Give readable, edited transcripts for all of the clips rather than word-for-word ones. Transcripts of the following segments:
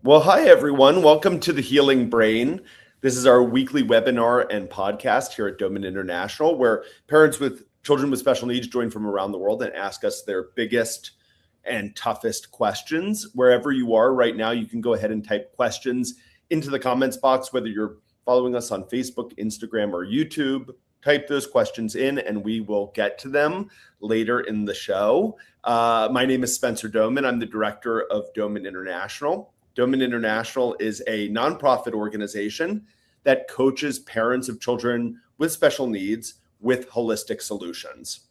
Well, hi, everyone. Welcome to the Healing Brain. This is our weekly webinar and podcast here at Doman International, where parents with children with special needs join from around the world and ask us their biggest and toughest questions. Wherever you are right now, you can go ahead and type questions into the comments box, whether you're following us on Facebook, Instagram, or YouTube. Type those questions in and we will get to them later in the show. My name is Spencer Doman. I'm the director of Doman International. Doman International is a nonprofit organization that coaches parents of children with special needs with holistic solutions.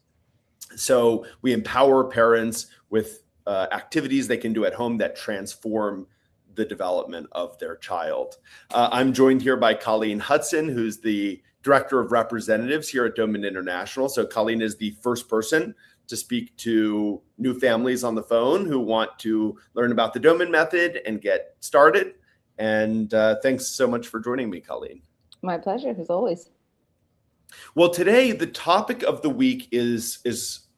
So we empower parents with activities they can do at home that transform the development of their child. I'm joined here by Colleen Hudson, who's the Director of Representatives here at Doman International. So Colleen is the first person to speak to new families on the phone who want to learn about the Doman Method and get started. And thanks so much for joining me, Colleen. My pleasure, as always. Well, today the topic of the week is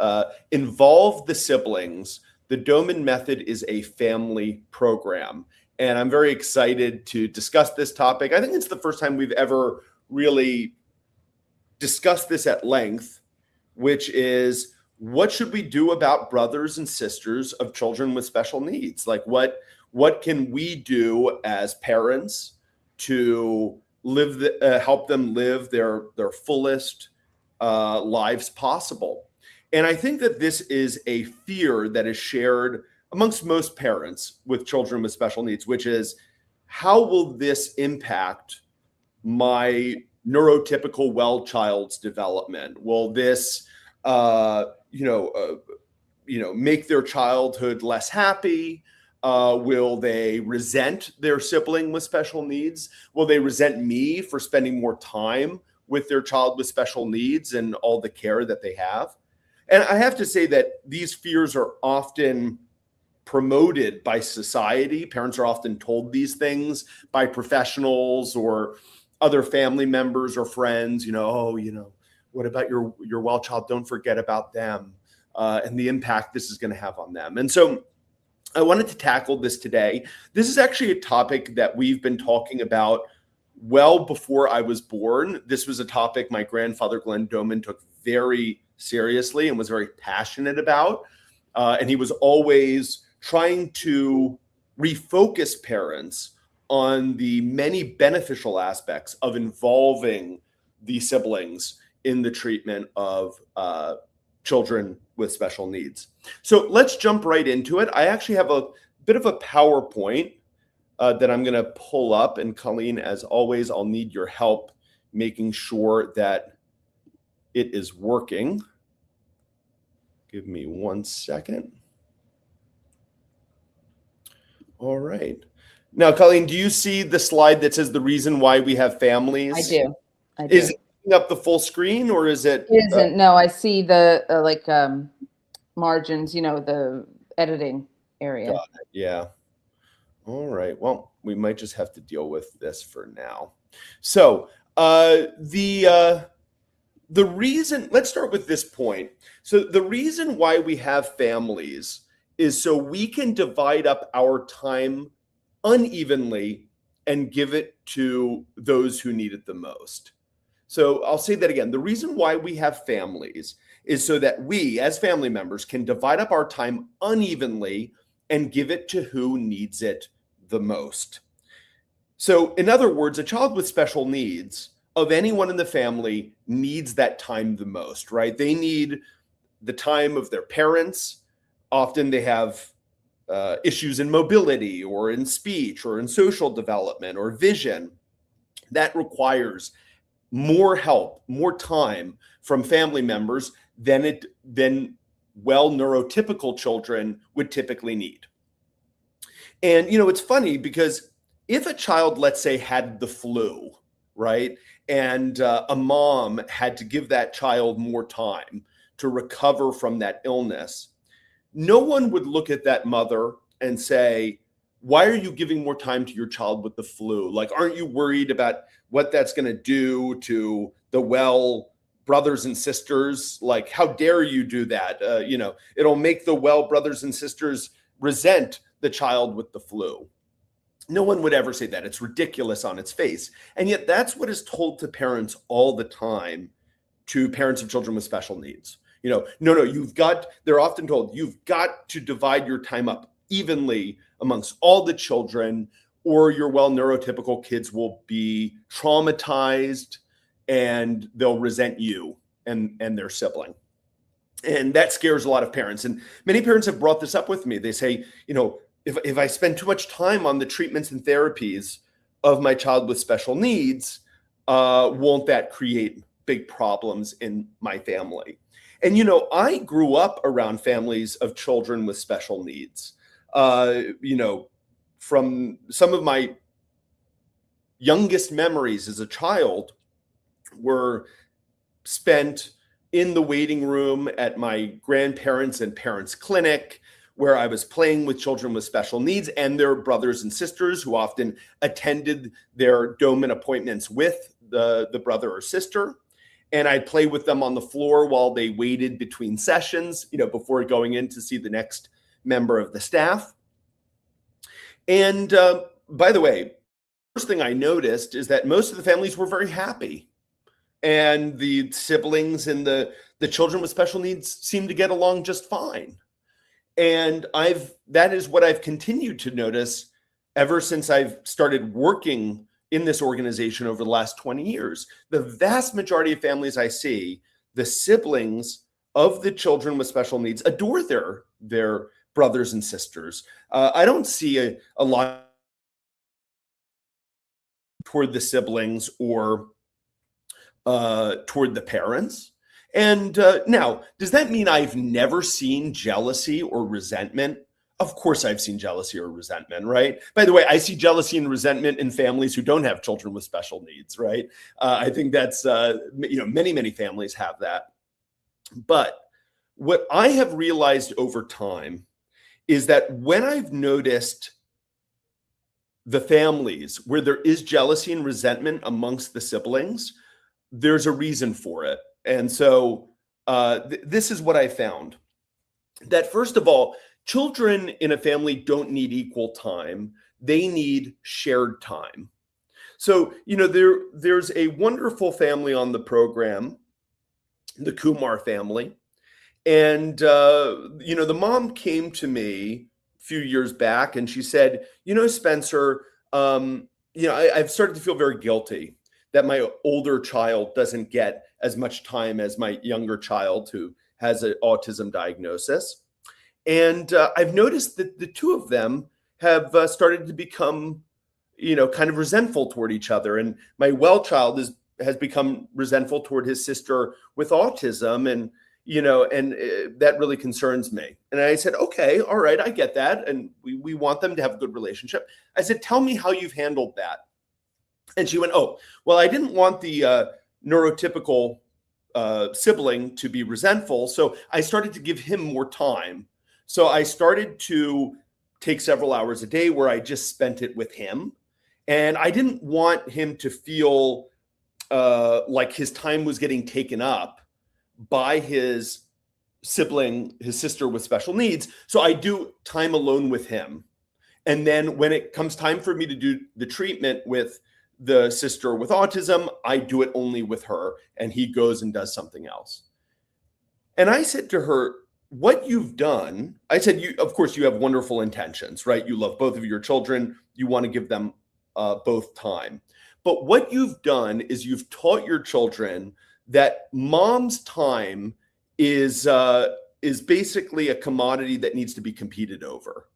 involve the siblings. The Doman Method is a family program. And I'm very excited to discuss this topic. I think it's the first time we've ever really discussed this at length, which is, what should we do about brothers and sisters of children with special needs? Like what can we do as parents to help them live their fullest lives possible? And I think that this is a fear that is shared amongst most parents with children with special needs, which is, how will this impact my neurotypical well child's development? Will this make their childhood less happy? Will they resent their sibling with special needs? Will they resent me for spending more time with their child with special needs and all the care that they have? And I have to say that these fears are often promoted by society. Parents are often told these things by professionals or other family members or friends, what about your well child? Don't forget about them and the impact this is going to have on them. And so I wanted to tackle this today. This is actually a topic that we've been talking about well before I was born. This was a topic my grandfather, Glenn Doman, took very seriously and was very passionate about. And he was always trying to refocus parents on the many beneficial aspects of involving the siblings in the treatment of children with special needs. So let's jump right into it. I actually have a bit of a PowerPoint that I'm going to pull up. And Colleen, as always, I'll need your help making sure that it is working. Give me 1 second. All right. Now, Colleen, do you see the slide that says the reason why we have families? I do. Is it up the full screen or is it? It isn't. No, I see the margins, the editing area. Got it. Yeah. All right. Well, we might just have to deal with this for now. So the reason, let's start with this point. So the reason why we have families is so we can divide up our time unevenly and give it to those who need it the most. So I'll say that again. The reason why we have families is so that we as family members can divide up our time unevenly and give it to who needs it the most. So in other words, a child with special needs of anyone in the family needs that time the most, right? They need the time of their parents. Often they have issues in mobility or in speech or in social development or vision. That requires more help, more time from family members than well neurotypical children would typically need. And, it's funny because if a child, let's say, had the flu, right? And a mom had to give that child more time to recover from that illness, no one would look at that mother and say, why are you giving more time to your child with the flu? Like, aren't you worried about what that's going to do to the well brothers and sisters? Like, how dare you do that? It'll make the well brothers and sisters resent the child with the flu. No one would ever say that. It's ridiculous on its face. And yet that's what is told to parents all the time, to parents of children with special needs. No, they're often told, you've got to divide your time up evenly amongst all the children, or your neurotypical kids will be traumatized and they'll resent you and their sibling. And that scares a lot of parents. And many parents have brought this up with me. They say, if I spend too much time on the treatments and therapies of my child with special needs, won't that create big problems in my family? And, I grew up around families of children with special needs. From some of my youngest memories as a child were spent in the waiting room at my grandparents' and parents' clinic, where I was playing with children with special needs and their brothers and sisters, who often attended their Doman appointments with the brother or sister. And I'd play with them on the floor while they waited between sessions, before going in to see the next member of the staff. And by the way, first thing I noticed is that most of the families were very happy. And the siblings and the children with special needs seemed to get along just fine. And that is what I've continued to notice ever since I've started working in this organization over the last 20 years. The vast majority of families I see, the siblings of the children with special needs adore their brothers and sisters. I don't see a lot toward the siblings or toward the parents. And now, does that mean I've never seen jealousy or resentment? Of course I've seen jealousy or resentment, right? By the way, I see jealousy and resentment in families who don't have children with special needs, right? I think that's, many, many families have that. But what I have realized over time is that when I've noticed the families where there is jealousy and resentment amongst the siblings, there's a reason for it. And so this is what I found. That first of all, children in a family don't need equal time. They need shared time. So, there's a wonderful family on the program, the Kumar family. And, the mom came to me a few years back and she said, Spencer, I've started to feel very guilty that my older child doesn't get as much time as my younger child who has an autism diagnosis. And I've noticed that the two of them have started to become, kind of resentful toward each other. And my well child has become resentful toward his sister with autism. And, that really concerns me. And I said, okay, all right, I get that. And we want them to have a good relationship. I said, tell me how you've handled that. And she went, oh, well, I didn't want the neurotypical sibling to be resentful. So I started to give him more time. So I started to take several hours a day where I just spent it with him. And I didn't want him to feel like his time was getting taken up by his sibling, his sister with special needs. So I do time alone with him. And then when it comes time for me to do the treatment with the sister with autism, I do it only with her, and he goes and does something else. And I said to her, what you've done, I said, of course, you have wonderful intentions, right? You love both of your children. You want to give them both time. But what you've done is you've taught your children that mom's time is basically a commodity that needs to be competed over,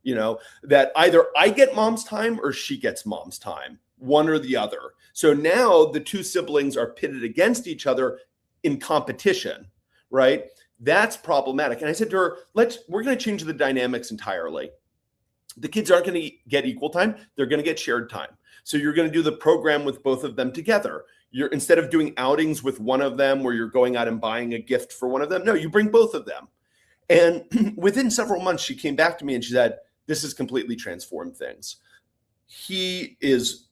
that either I get mom's time or she gets mom's time, one or the other. So now the two siblings are pitted against each other in competition, right? That's problematic. And I said to her, we're going to change the dynamics entirely. The kids aren't going to get equal time. They're going to get shared time. So you're going to do the program with both of them together. Instead of doing outings with one of them where you're going out and buying a gift for one of them, no, you bring both of them. And within several months, she came back to me and she said, this has completely transformed things. He is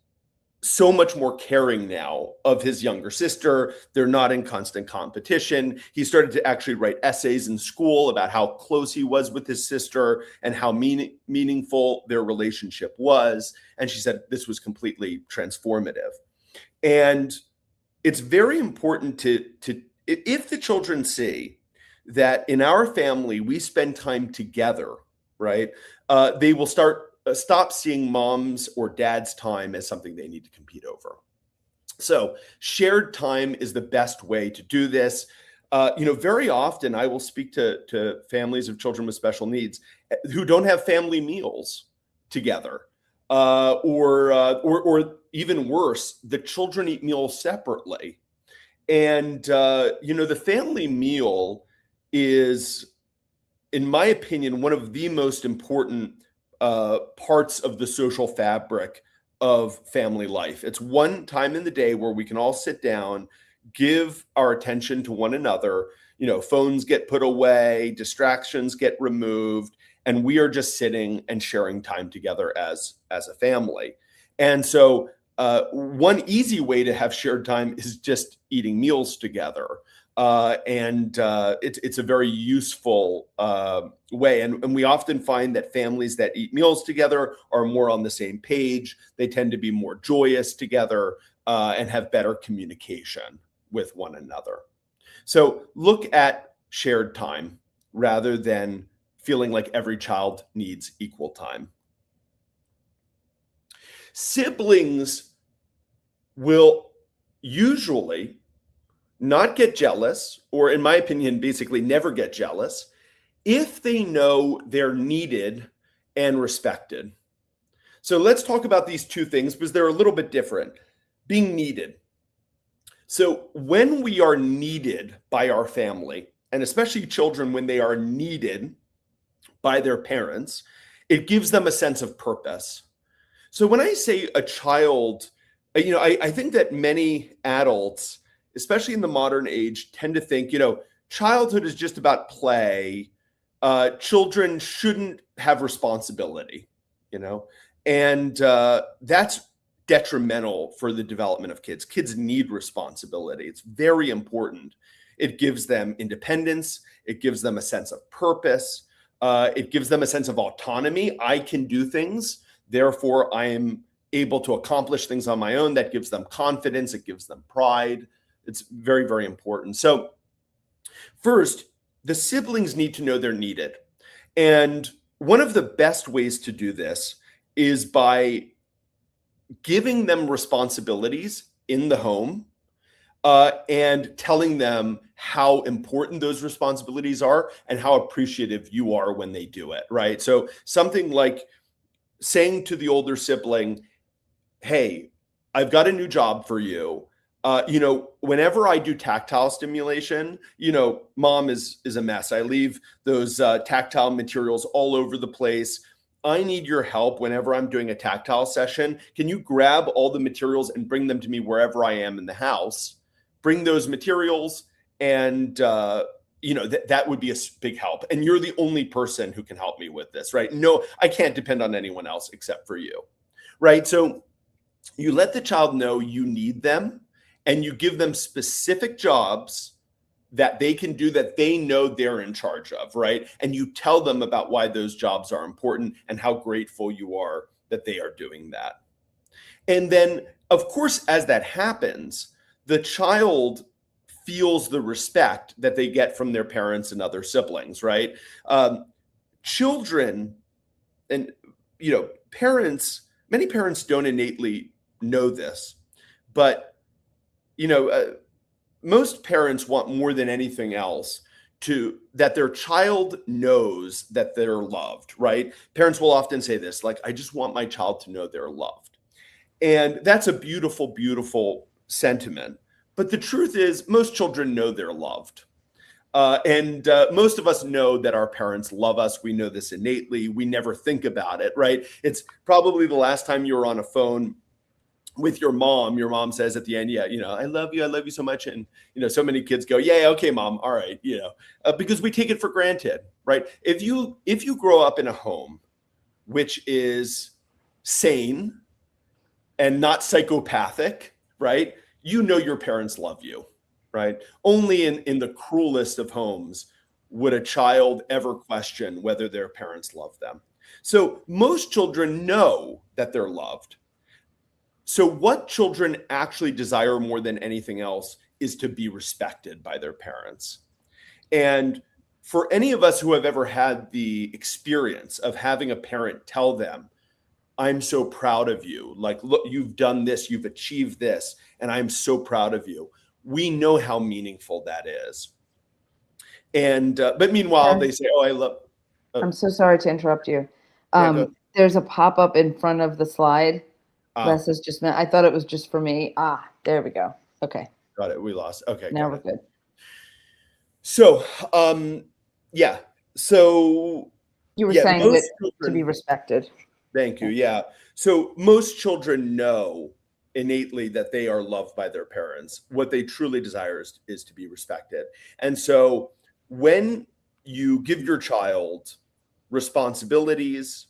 so much more caring now of his younger sister. They're not in constant competition. He started to actually write essays in school about how close he was with his sister and how meaningful their relationship was. And she said this was completely transformative. And it's very important to if the children see that in our family we spend time together, right? They will stop seeing mom's or dad's time as something they need to compete over. So shared time is the best way to do this. Very often I will speak to families of children with special needs who don't have family meals together, or even worse, the children eat meals separately. And the family meal is, in my opinion, one of the most important parts of the social fabric of family life. It's one time in the day where we can all sit down, give our attention to one another. Phones get put away, distractions get removed, and we are just sitting and sharing time together as a family. And so one easy way to have shared time is just eating meals together. It's a very useful way. And we often find that families that eat meals together are more on the same page. They tend to be more joyous together and have better communication with one another. So look at shared time rather than feeling like every child needs equal time. Siblings will usually not get jealous, or in my opinion, basically never get jealous, if they know they're needed and respected. So let's talk about these two things because they're a little bit different. Being needed. So when we are needed by our family, and especially children when they are needed by their parents, it gives them a sense of purpose. So when I say a child, I think that many adults, especially in the modern age, tend to think, childhood is just about play. Children shouldn't have responsibility, and that's detrimental for the development of kids. Kids need responsibility. It's very important. It gives them independence. It gives them a sense of purpose. It gives them a sense of autonomy. I can do things. Therefore, I am able to accomplish things on my own. That gives them confidence. It gives them pride. It's very, very important. So first, the siblings need to know they're needed. And one of the best ways to do this is by giving them responsibilities in the home and telling them how important those responsibilities are and how appreciative you are when they do it, right? So something like saying to the older sibling, hey, I've got a new job for you. Whenever I do tactile stimulation, mom is a mess. I leave those tactile materials all over the place. I need your help whenever I'm doing a tactile session. Can you grab all the materials and bring them to me wherever I am in the house? Bring those materials, and that would be a big help. And you're the only person who can help me with this, right? No, I can't depend on anyone else except for you, right? So you let the child know you need them, and you give them specific jobs that they can do that they know they're in charge of, right? And you tell them about why those jobs are important and how grateful you are that they are doing that. And then, of course, as that happens, the child feels the respect that they get from their parents and other siblings, right? Children and, parents, many parents don't innately know this, but most parents want more than anything else that their child knows that they're loved, right? Parents will often say this, like, I just want my child to know they're loved. And that's a beautiful, beautiful sentiment. But the truth is, most children know they're loved. And most of us know that our parents love us. We know this innately. We never think about it, right? It's probably the last time you were on a phone with your mom says at the end, yeah, I love you so much. And, so many kids go, yeah, okay, mom. All right. Because we take it for granted, right? If you grow up in a home which is sane and not psychopathic, right? You know your parents love you, right? Only in the cruelest of homes would a child ever question whether their parents love them. So most children know that they're loved. So what children actually desire more than anything else is to be respected by their parents. And for any of us who have ever had the experience of having a parent tell them, I'm so proud of you. Like, look, you've done this, you've achieved this, and I'm so proud of you. We know how meaningful that is. And, but meanwhile, they say, oh, I love. I'm so sorry to interrupt you. Yeah, go. There's a pop-up in front of the slide. Ah, This is just, I thought it was just for me. There we go. Okay, got it. We lost. Okay, now got we're it. good. So, yeah. So, You were yeah, saying most that to children. be respected. Thank you. Yeah. So most children know innately that they are loved by their parents. What they truly desire is to be respected. And so when you give your child responsibilities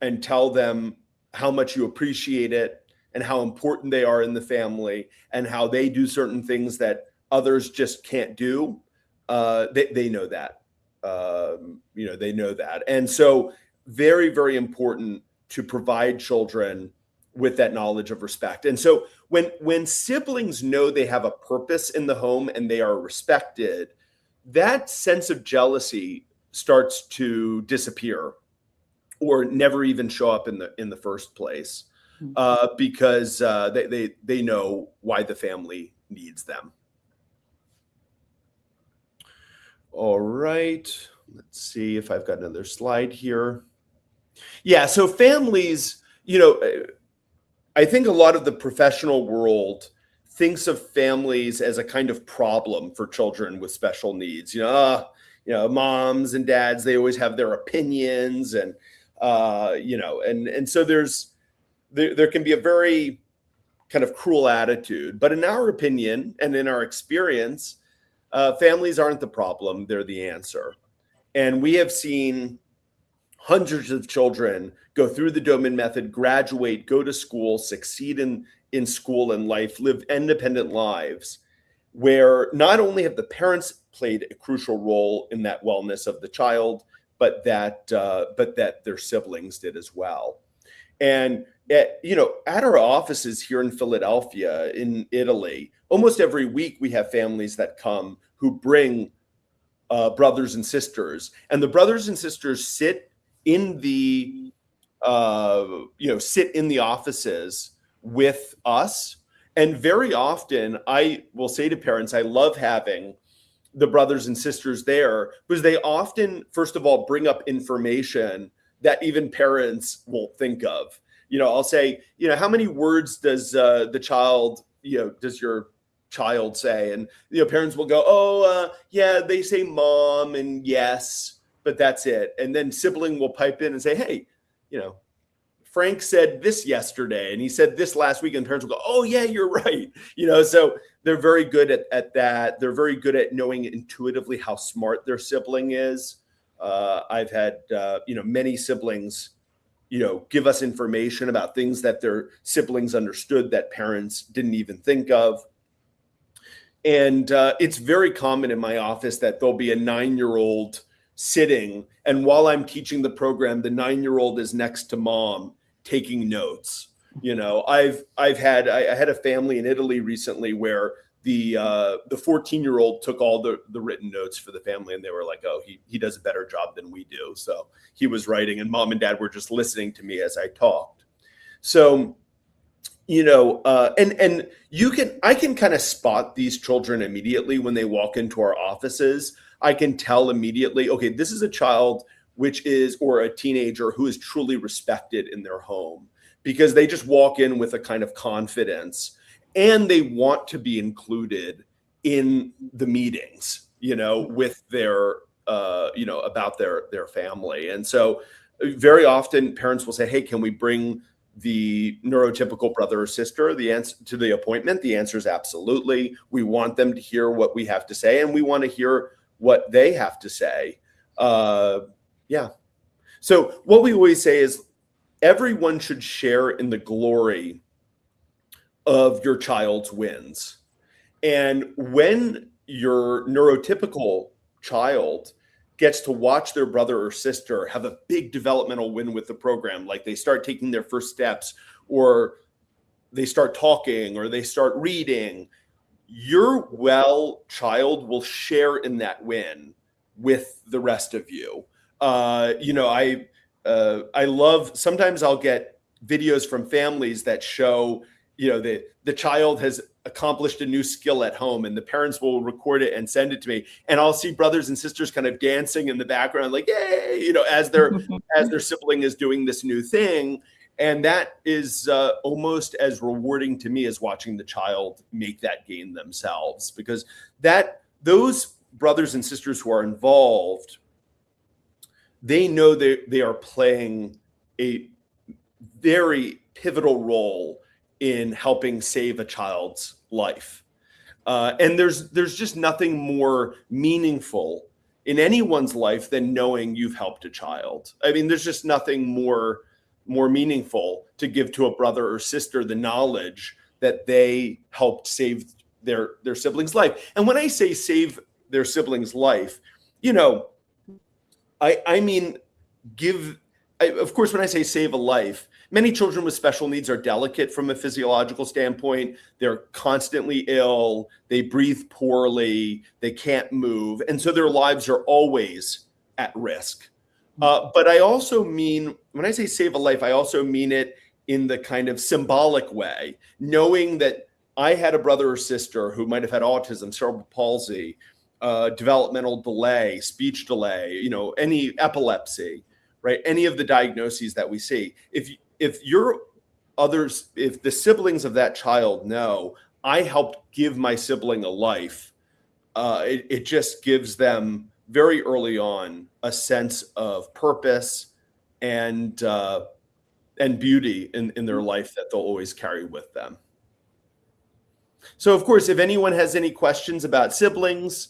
and tell them how much you appreciate it and how important they are in the family and how they do certain things that others just can't do, they know that. They know that. And so very, very important to provide children with that knowledge of respect. And so when siblings know they have a purpose in the home and they are respected, that sense of jealousy starts to disappear or never even show up in the first place, because they know why the family needs them. All right, let's see if I've got another slide here. Yeah, so families, I think a lot of the professional world thinks of families as a kind of problem for children with special needs. Moms and dads, they always have their opinions, and and so there can be a very kind of cruel attitude. But in our opinion and in our experience, families aren't the problem; they're the answer. And we have seen hundreds of children go through the Doman Method, graduate, go to school, succeed in school and life, live independent lives, where not only have the parents played a crucial role in that wellness of the child, but that their siblings did as well. And at our offices here in Philadelphia, in Italy, almost every week we have families that come who bring brothers and sisters, and the brothers and sisters sit in the offices with us. And very often I will say to parents, I love having the brothers and sisters there because they often, first of all, bring up information that even parents won't think of. I'll say, how many words does does your child say? And parents will go, yeah, they say mom and yes, but that's it. And then sibling will pipe in and say, hey, Frank said this yesterday and he said this last week, and parents will go, oh yeah, you're right. So they're very good at that. They're very good at knowing intuitively how smart their sibling is. I've had many siblings give us information about things that their siblings understood that parents didn't even think of. And it's very common in my office that there'll be a 9-year-old sitting, and while I'm teaching the program, the 9-year-old is next to mom taking notes. I had a family in Italy recently where the 14-year-old took all the written notes for the family, and they were like, oh, he does a better job than we do. So he was writing, and mom and dad were just listening to me as I talked. So and I can kind of spot these children immediately when they walk into our offices. I can tell immediately, okay, this is a child or a teenager who is truly respected in their home, because they just walk in with a kind of confidence and they want to be included in the meetings, with their, about their family. And so very often parents will say, hey, can we bring the neurotypical brother or sister to the appointment? The answer is absolutely. We want them to hear what we have to say, and we want to hear what they have to say. Yeah. So what we always say is everyone should share in the glory of your child's wins. And when your neurotypical child gets to watch their brother or sister have a big developmental win with the program, like they start taking their first steps, or they start talking, or they start reading, your child will share in that win with the rest of you. I love, sometimes I'll get videos from families that show, the child has accomplished a new skill at home, and the parents will record it and send it to me, and I'll see brothers and sisters kind of dancing in the background, like, yay, as their sibling is doing this new thing. And that is almost as rewarding to me as watching the child make that gain themselves, because those brothers and sisters who are involved, they know they are playing a very pivotal role in helping save a child's life. And there's just nothing more meaningful in anyone's life than knowing you've helped a child. I mean, there's just nothing more meaningful to give to a brother or sister, the knowledge that they helped save their sibling's life. And when I say save their sibling's life, I mean, of course, when I say save a life, many children with special needs are delicate from a physiological standpoint. They're constantly ill, they breathe poorly, they can't move, and so their lives are always at risk. But I also mean, when I say save a life, I also mean it in the kind of symbolic way, knowing that I had a brother or sister who might have had autism, cerebral palsy, developmental delay, speech delay, any epilepsy, right? Any of the diagnoses that we see. If the siblings of that child know I helped give my sibling a life, it just gives them very early on a sense of purpose and beauty in their life that they'll always carry with them. So, of course, if anyone has any questions about siblings,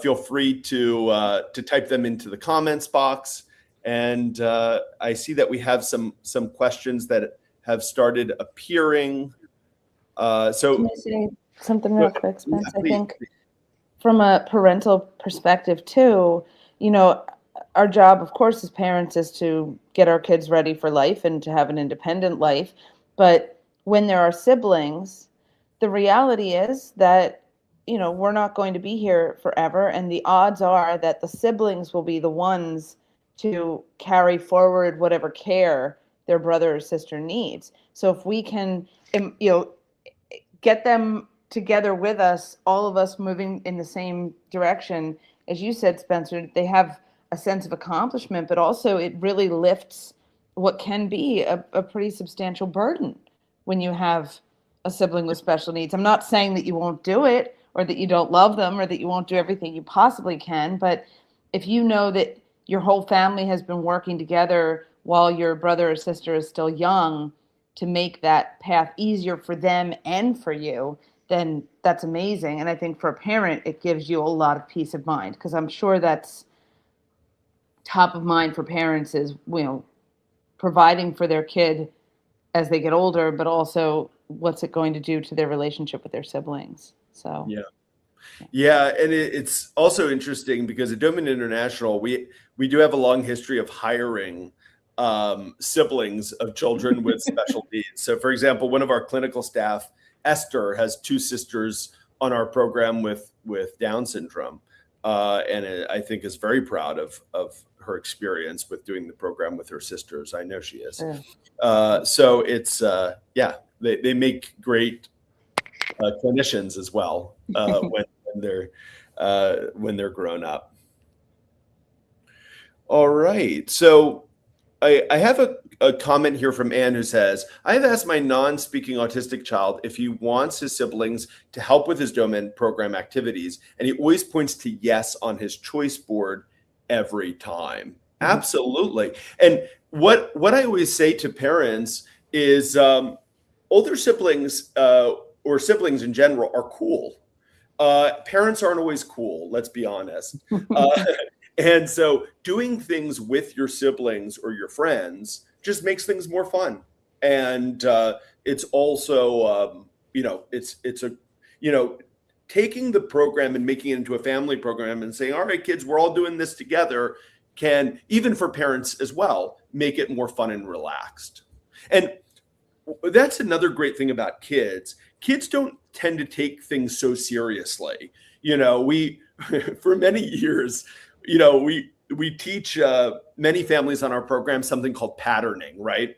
feel free to type them into the comments box. And I see that we have some questions that have started appearing. Can I say something real quick, Spence? Yeah, I think from a parental perspective too, our job, of course, as parents is to get our kids ready for life and to have an independent life. But when there are siblings, the reality is that, we're not going to be here forever. And the odds are that the siblings will be the ones to carry forward whatever care their brother or sister needs. So if we can, get them together with us, all of us moving in the same direction, as you said, Spencer, they have a sense of accomplishment, but also it really lifts what can be a pretty substantial burden when you have a sibling with special needs. I'm not saying that you won't do it or that you don't love them or that you won't do everything you possibly can, but if you know that your whole family has been working together while your brother or sister is still young to make that path easier for them and for you, then that's amazing. And I think for a parent, it gives you a lot of peace of mind, because I'm sure that's top of mind for parents is, providing for their kid as they get older, but also what's it going to do to their relationship with their siblings. So yeah, and it's also interesting because at Doman International, we do have a long history of hiring siblings of children with special needs. So, for example, one of our clinical staff, Esther, has two sisters on our program with Down syndrome, and I think is very proud of her experience with doing the program with her sisters. I know she is. So it's they make great clinicians as well when they're grown up. All right, so I have a comment here from Anne who says, I have asked my non-speaking autistic child if he wants his siblings to help with his Doman program activities, and he always points to yes on his choice board every time. Mm-hmm. Absolutely. And what I always say to parents is older siblings or siblings in general are cool. Parents aren't always cool, let's be honest. And so doing things with your siblings or your friends just makes things more fun. And it's also it's a, taking the program and making it into a family program and saying, all right, kids, we're all doing this together, can, even for parents as well, make it more fun and relaxed. And that's another great thing about kids. Kids don't tend to take things so seriously. We, for many years, we teach many families on our program something called patterning, right?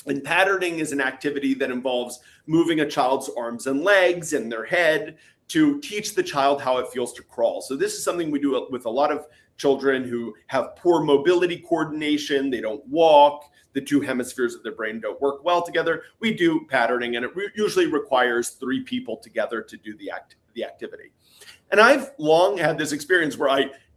And patterning is an activity that involves moving a child's arms and legs and their head to teach the child how it feels to crawl. So this is something we do with a lot of children who have poor mobility coordination. They don't walk. The two hemispheres of their brain don't work well together. We do patterning, and it usually requires 3 people together to do the activity. And I've long had this experience where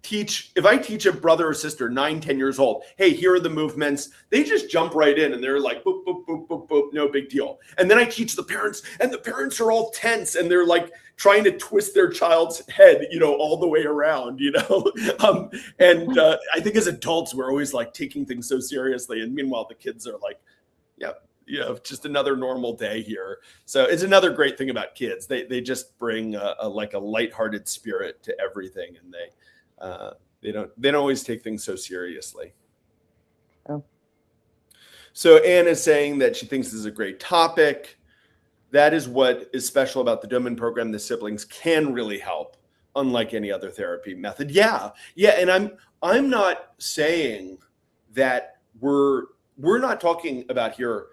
if I teach a brother or sister, 9, 10 years old, hey, here are the movements, they just jump right in and they're like, boop, boop, boop, boop, boop, no big deal. And then I teach the parents, and the parents are all tense and they're like trying to twist their child's head, all the way around, I think as adults, we're always like taking things so seriously. And meanwhile, the kids are like, yeah, just another normal day here. So it's another great thing about kids. They just bring a lighthearted spirit to everything, and they don't always take things so seriously. Oh. So Anne is saying that she thinks this is a great topic. That is what is special about the Doman program. The siblings can really help, unlike any other therapy method. Yeah. And I'm not saying that we're not talking about here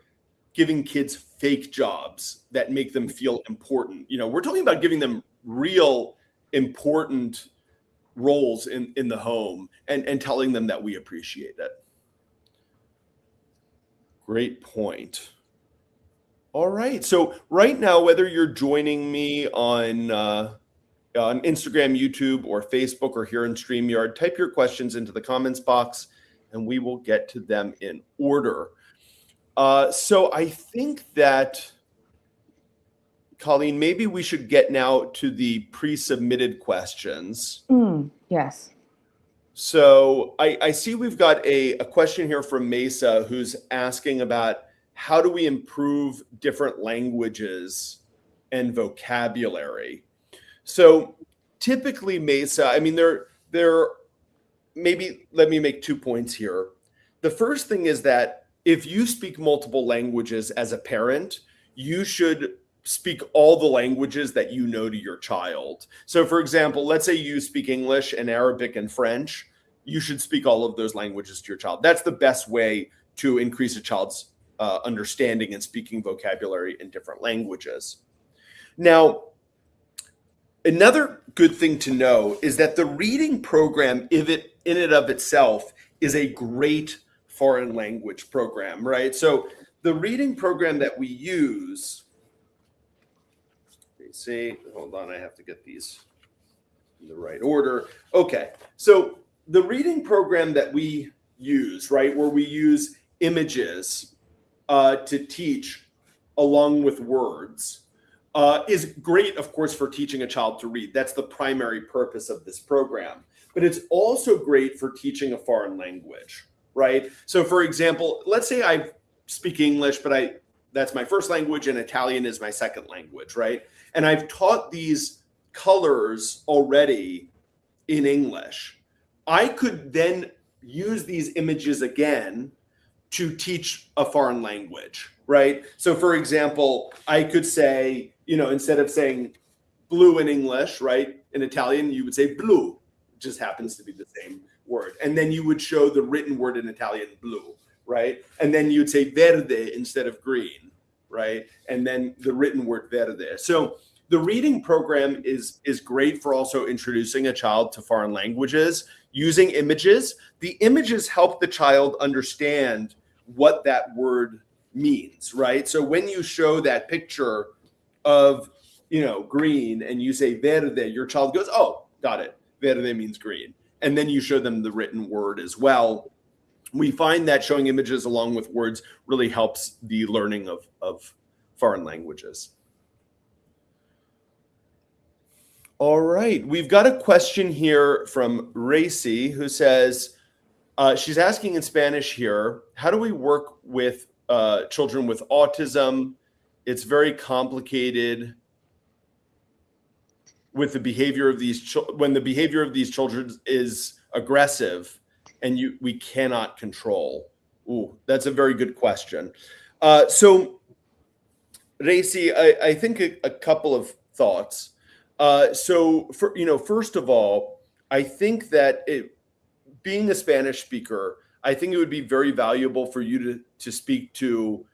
giving kids fake jobs that make them feel important. We're talking about giving them real important roles in the home and telling them that we appreciate it. Great point. All right. So right now, whether you're joining me on Instagram, YouTube, or Facebook, or here in StreamYard, type your questions into the comments box and we will get to them in order. So I think that, Colleen, maybe we should get now to the pre-submitted questions. Yes. So I see we've got a question here from Mesa, who's asking about how do we improve different languages and vocabulary. So typically, Mesa, maybe let me make 2 points here. The first thing is that if you speak multiple languages as a parent, you should speak all the languages that you know to your child. So for example, let's say you speak English and Arabic and French, you should speak all of those languages to your child. That's the best way to increase a child's understanding and speaking vocabulary in different languages. Now, another good thing to know is that the reading program, in and of itself, is a great foreign language program, right? So the reading program that we use, hold on, I have to get these in the right order. Okay, so the reading program that we use, right, where we use images to teach along with words, is great, of course, for teaching a child to read. That's the primary purpose of this program. But it's also great for teaching a foreign language, right? So for example, let's say I speak English, but that's my first language and Italian is my second language, right? And I've taught these colors already in English. I could then use these images again to teach a foreign language, right? So for example, I could say, instead of saying blue in English, right? In Italian, you would say blu, it just happens to be the same word. And then you would show the written word in Italian, blu, right? And then you'd say verde instead of green, right? And then the written word verde. So the reading program is great for also introducing a child to foreign languages using images. The images help the child understand what that word means, right? So when you show that picture of, green and you say verde, your child goes, oh, got it. Verde means green. And then you show them the written word as well. We find that showing images along with words really helps the learning of foreign languages. All right, we've got a question here from Racy who says, she's asking in Spanish here, how do we work with children with autism? it's very complicated with the behavior of these when the behavior of these children is aggressive and we cannot control? Ooh, that's a very good question. So Racy, I think a couple of thoughts. So first of all, I think that being a Spanish speaker, I think it would be very valuable for you to speak to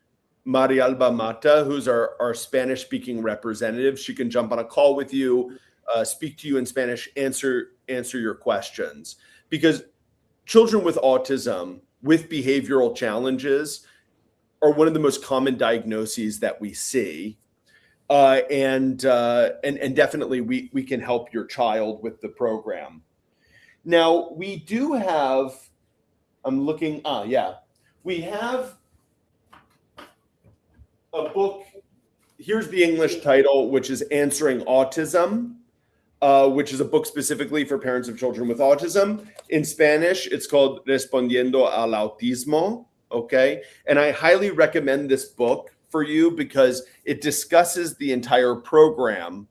Marialba Mata, who's our Spanish speaking representative. She can jump on a call with you, speak to you in Spanish, answer your questions. Because children with autism, with behavioral challenges, are one of the most common diagnoses that we see. And definitely we can help your child with the program. Now, we do have, I'm looking, we have a book. Here's the English title, which is Answering Autism, which is a book specifically for parents of children with autism. In Spanish, it's called Respondiendo al Autismo, okay? And I highly recommend this book for you because it discusses the entire program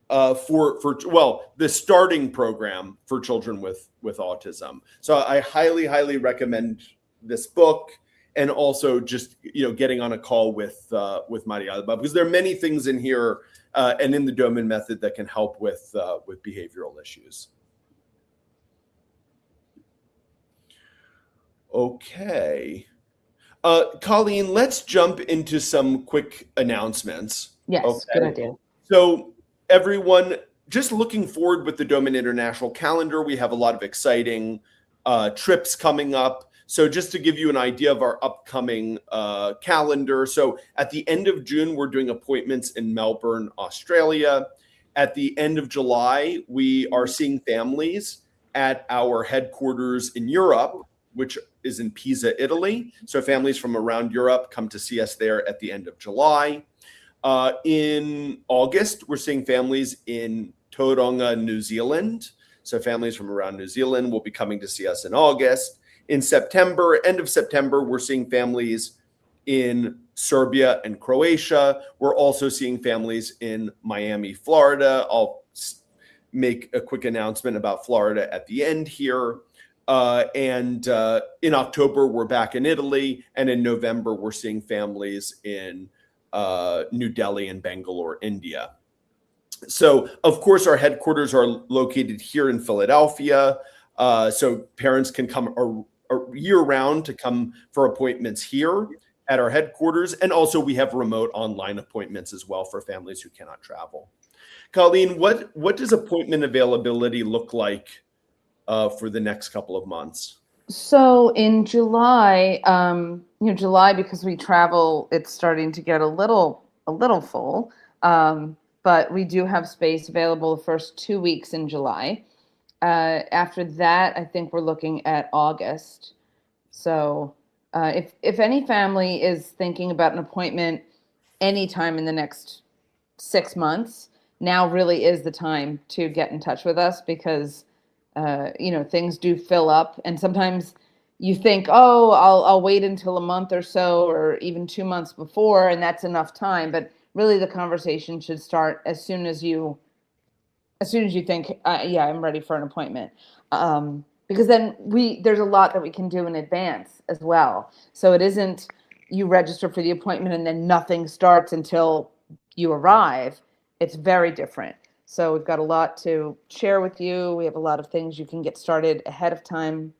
the starting program for children with autism. So I highly recommend this book, and also just getting on a call with Marialba, because there are many things in here and in the Doman Method that can help with behavioral issues. Okay. Colleen, let's jump into some quick announcements. Yes, okay? Good idea. So everyone, just looking forward with the Doman International calendar, we have a lot of exciting trips coming up. So just to give you an idea of our upcoming calendar. So at the end of June, we're doing appointments in Melbourne, Australia. At the end of July, we are seeing families at our headquarters in Europe, which is in Pisa, Italy. So families from around Europe come to see us there at the end of July. In August, we're seeing families in Tauranga, New Zealand. So families from around New Zealand will be coming to see us in August. In September, end of September, we're seeing families in Serbia and Croatia. We're also seeing families in Miami, Florida. I'll make a quick announcement about Florida at the end here. And in October, we're back in Italy. And in November, we're seeing families in New Delhi and Bangalore, India. So, of course, our headquarters are located here in Philadelphia. So parents can come year-round to come for appointments here at our headquarters. And also we have remote online appointments as well for families who cannot travel. Colleen, what does appointment availability look like for the next couple of months? So in July, July, because we travel, it's starting to get a little full. But we do have space available the first 2 weeks in July. After that, I think we're looking at August. So if any family is thinking about an appointment anytime in the next 6 months, now really is the time to get in touch with us, because things do fill up, and sometimes you think, oh, I'll wait until a month or so, or even 2 months before, and that's enough time. But really, the conversation should start as soon as you think, I'm ready for an appointment. Because then there's a lot that we can do in advance as well. So it isn't you register for the appointment and then nothing starts until you arrive. It's very different. So we've got a lot to share with you. We have a lot of things you can get started ahead of time,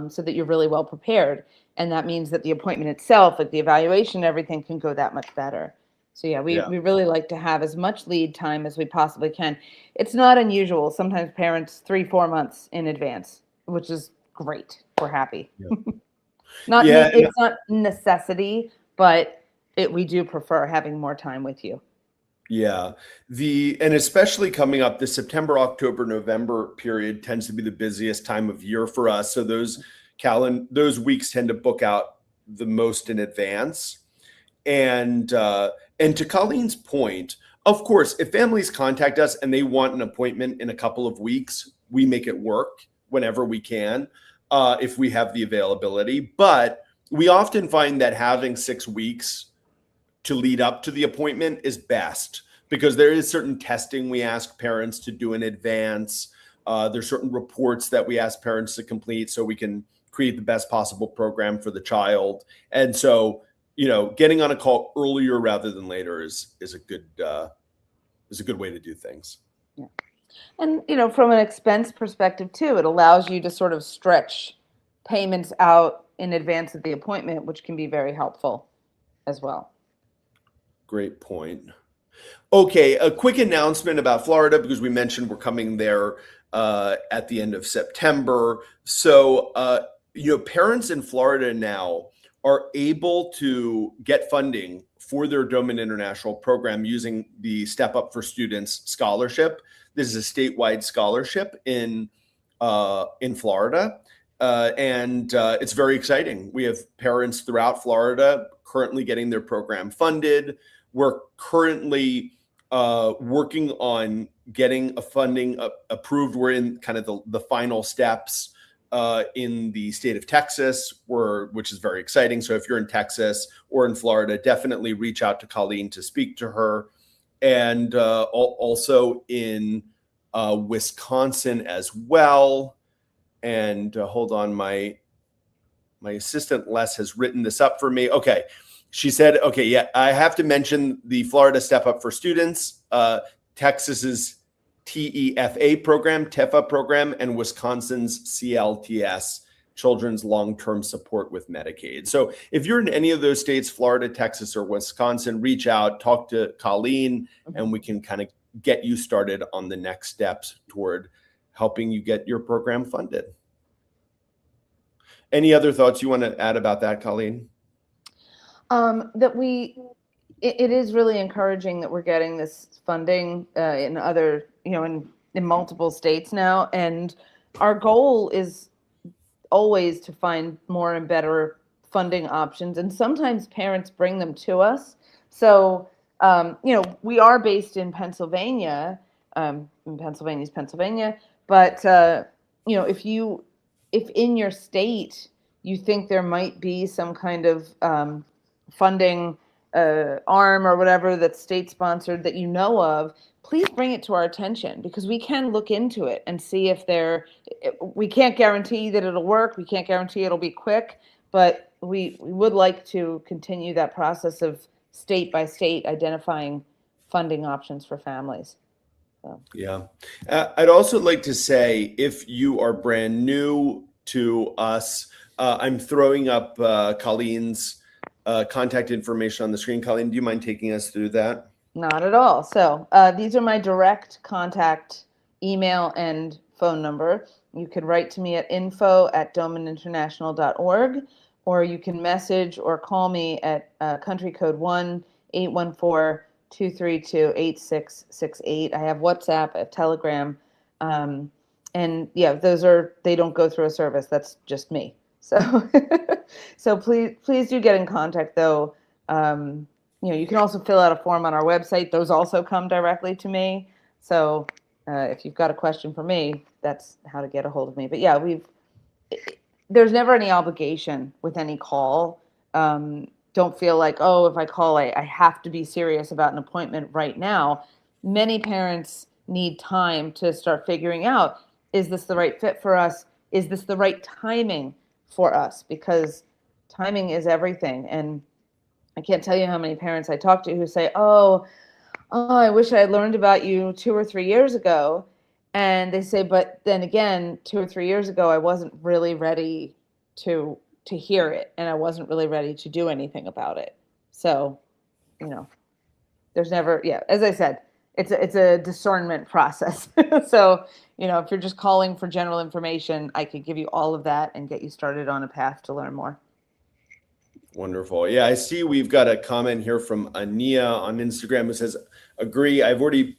so that you're really well prepared. And that means that the appointment itself, like the evaluation, everything can go that much better. So we really like to have as much lead time as we possibly can. It's not unusual. Sometimes parents 3-4 months in advance, which is great. We're happy. Yeah. It's not necessity, but we do prefer having more time with you. Yeah. And especially coming up, the September, October, November period tends to be the busiest time of year for us. So those weeks tend to book out the most in advance. And to Colleen's point, of course, if families contact us and they want an appointment in a couple of weeks, we make it work whenever we can, if we have the availability. But we often find that having 6 weeks to lead up to the appointment is best, because there is certain testing we ask parents to do in advance. There's certain reports that we ask parents to complete so we can create the best possible program for the child. And so, getting on a call earlier rather than later is a good way to do things. Yeah. And, from an expense perspective too, it allows you to sort of stretch payments out in advance of the appointment, which can be very helpful as well. Great point. Okay, a quick announcement about Florida, because we mentioned we're coming there at the end of September. So, parents in Florida now are able to get funding for their Doman International program using the Step Up for Students scholarship. This is a statewide scholarship in Florida, and it's very exciting. We have parents throughout Florida currently getting their program funded. We're currently working on getting a funding approved. We're in kind of the final steps in the state of Texas, which is very exciting. So if you're in Texas or in Florida, definitely reach out to Colleen to speak to her. And also in Wisconsin as well. And hold on, my assistant Les has written this up for me. Okay. She said, okay, yeah, I have to mention the Florida Step Up for Students, Texas's TEFA program, and Wisconsin's CLTS, Children's Long-Term Support with Medicaid. So if you're in any of those states, Florida, Texas, or Wisconsin, reach out, talk to Colleen, and we can kind of get you started on the next steps toward helping you get your program funded. Any other thoughts you want to add about that, Colleen? It is really encouraging that we're getting this funding in other, in multiple states now. And our goal is always to find more and better funding options. And sometimes parents bring them to us. So, we are based in Pennsylvania, Pennsylvania, but, if in your state you think there might be some kind of funding arm or whatever that's state sponsored that you know of, please bring it to our attention, because we can look into it and see if we can't guarantee that it'll work. We can't guarantee it'll be quick, but we would like to continue that process of state by state identifying funding options for families. So. Yeah. I'd also like to say, if you are brand new to us, I'm throwing up Colleen's contact information on the screen. Colleen, do you mind taking us through that? Not at all. So these are my direct contact email and phone number. You could write to me at info@domaninternational.org, or you can message or call me at country code 1-814-232-8668. I have WhatsApp, I have Telegram, and yeah, they don't go through a service. That's just me. So, so please do get in contact though. You can also fill out a form on our website. Those also come directly to me. So if you've got a question for me, that's how to get a hold of me. But yeah, there's never any obligation with any call. Don't feel like, oh, if I call, I have to be serious about an appointment right now. Many parents need time to start figuring out, is this the right fit for us? Is this the right timing for us? Because timing is everything. And I can't tell you how many parents I talk to who say, oh, I wish I had learned about you 2 or 3 years ago. And they say, but then again, 2 or 3 years ago, I wasn't really ready to hear it. And I wasn't really ready to do anything about it. So, there's never, as I said, it's a discernment process. So, if you're just calling for general information, I could give you all of that and get you started on a path to learn more. Wonderful. Yeah, I see we've got a comment here from Ania on Instagram who says, agree, I've already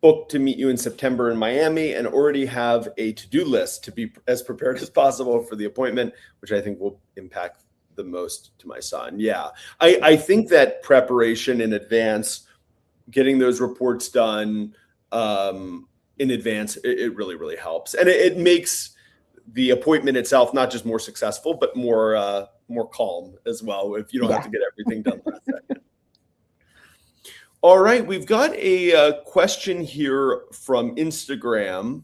booked to meet you in September in Miami and already have a to-do list to be as prepared as possible for the appointment, which I think will impact the most to my son. Yeah, I think that preparation in advance, getting those reports done in advance, it really, really helps. And it makes the appointment itself not just more successful, but more calm as well, if you don't have to get everything done last second. All right, we've got a question here from Instagram.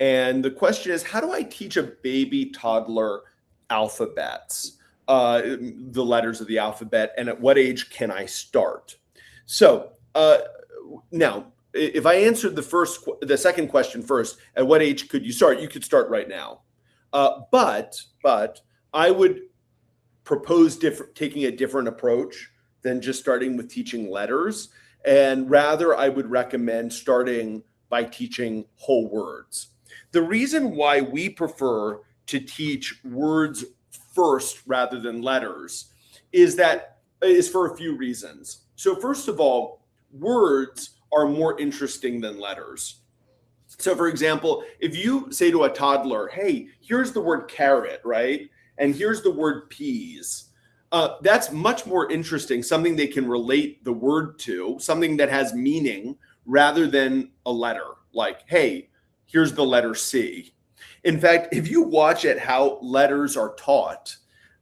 And the question is, how do I teach a baby toddler alphabets, the letters of the alphabet, and at what age can I start? So now, if I answered the second question first, at what age could you start? You could start right now. But I would propose taking a different approach than just starting with teaching letters. And rather, I would recommend starting by teaching whole words. The reason why we prefer to teach words first rather than letters is for a few reasons. So first of all, words are more interesting than letters. So for example, if you say to a toddler, hey, here's the word carrot, right? And here's the word peas. That's much more interesting, something they can relate the word to, something that has meaning rather than a letter. Like, hey, here's the letter C. In fact, if you watch at how letters are taught,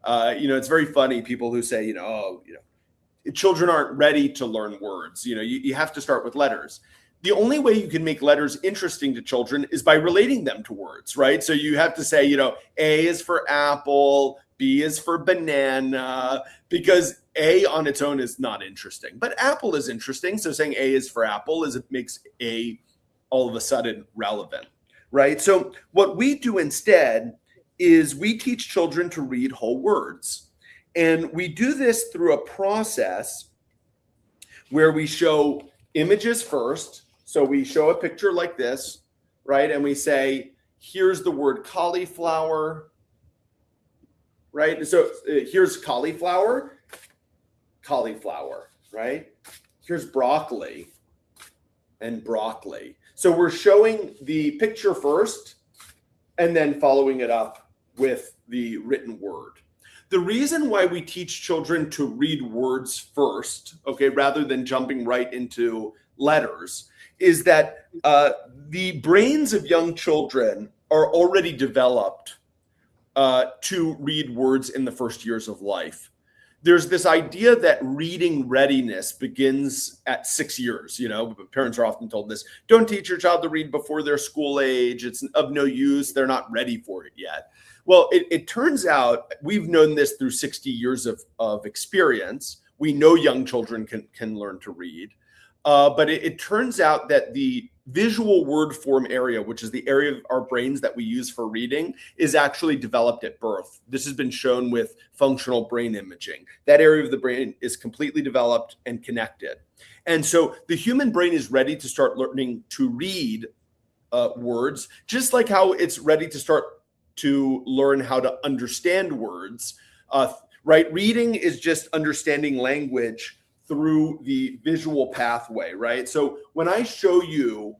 it's very funny. People who say, children aren't ready to learn words. You have to start with letters. The only way you can make letters interesting to children is by relating them to words, right? So you have to say, A is for apple, B is for banana, because A on its own is not interesting. But apple is interesting. So saying A is for apple makes A all of a sudden relevant, right? So what we do instead is we teach children to read whole words. And we do this through a process where we show images first. So we show a picture like this, right? And we say, here's the word cauliflower, right? So here's cauliflower, right? Here's broccoli and broccoli. So we're showing the picture first and then following it up with the written word. The reason why we teach children to read words first, okay, rather than jumping right into letters, is that the brains of young children are already developed to read words in the first years of life. There's this idea that reading readiness begins at 6 years. Parents are often told this: don't teach your child to read before their school age. It's of no use. They're not ready for it yet. Well, it turns out we've known this through 60 years of experience. We know young children can learn to read. But it turns out that the visual word form area, which is the area of our brains that we use for reading, is actually developed at birth. This has been shown with functional brain imaging. That area of the brain is completely developed and connected. And so the human brain is ready to start learning to read words, just like how it's ready to start to learn how to understand words, right? Reading is just understanding language through the visual pathway, right? So when I show you